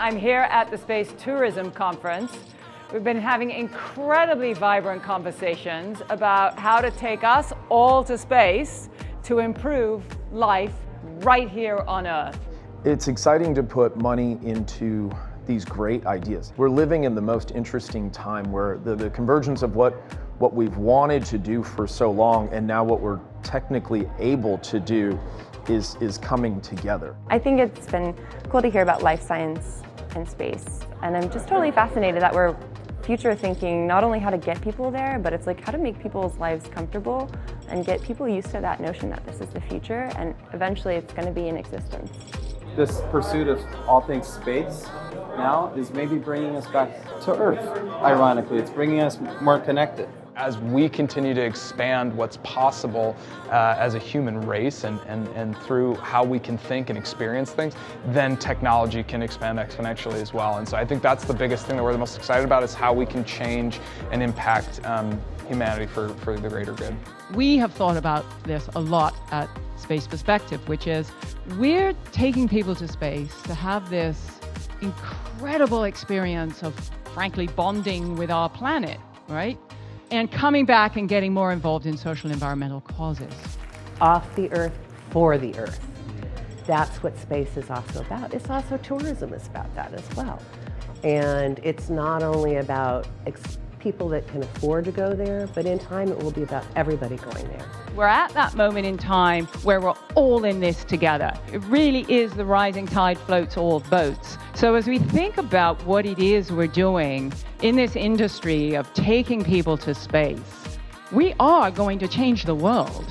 I'm here at the Space Tourism Conference. We've been having incredibly vibrant conversations about how to take us all to space to improve life right here on Earth. It's exciting to put money into these great ideas. We're living in the most interesting time where the convergence of what we've wanted to do for so long and now what we're technically able to do is coming together. I think it's been cool to hear about life science and space, and I'm just totally fascinated that we're future thinking not only how to get people there, but it's like how to make people's lives comfortable and get people used to that notion that this is the future and eventually it's going to be in existence. This pursuit of all things space now is maybe bringing us back to Earth. Ironically, it's bringing us more connected. As we continue to expand what's possible as a human race and through how we can think and experience things, then technology can expand exponentially as well. And so I think that's the biggest thing that we're the most excited about, is how we can change and impact humanity for the greater good. We have thought about this a lot at Space Perspective, which is we're taking people to space to have this incredible experience of, frankly, bonding with our planet, right? And coming back and getting more involved in social and environmental causes. Off the Earth, for the Earth. That's what space is also about. It's also tourism is about that as well. And it's not only about people that can afford to go there, but in time it will be about everybody going there. We're at that moment in time where we're all in this together. It really is the rising tide floats all boats. So as we think about what it is we're doing in this industry of taking people to space, we are going to change the world.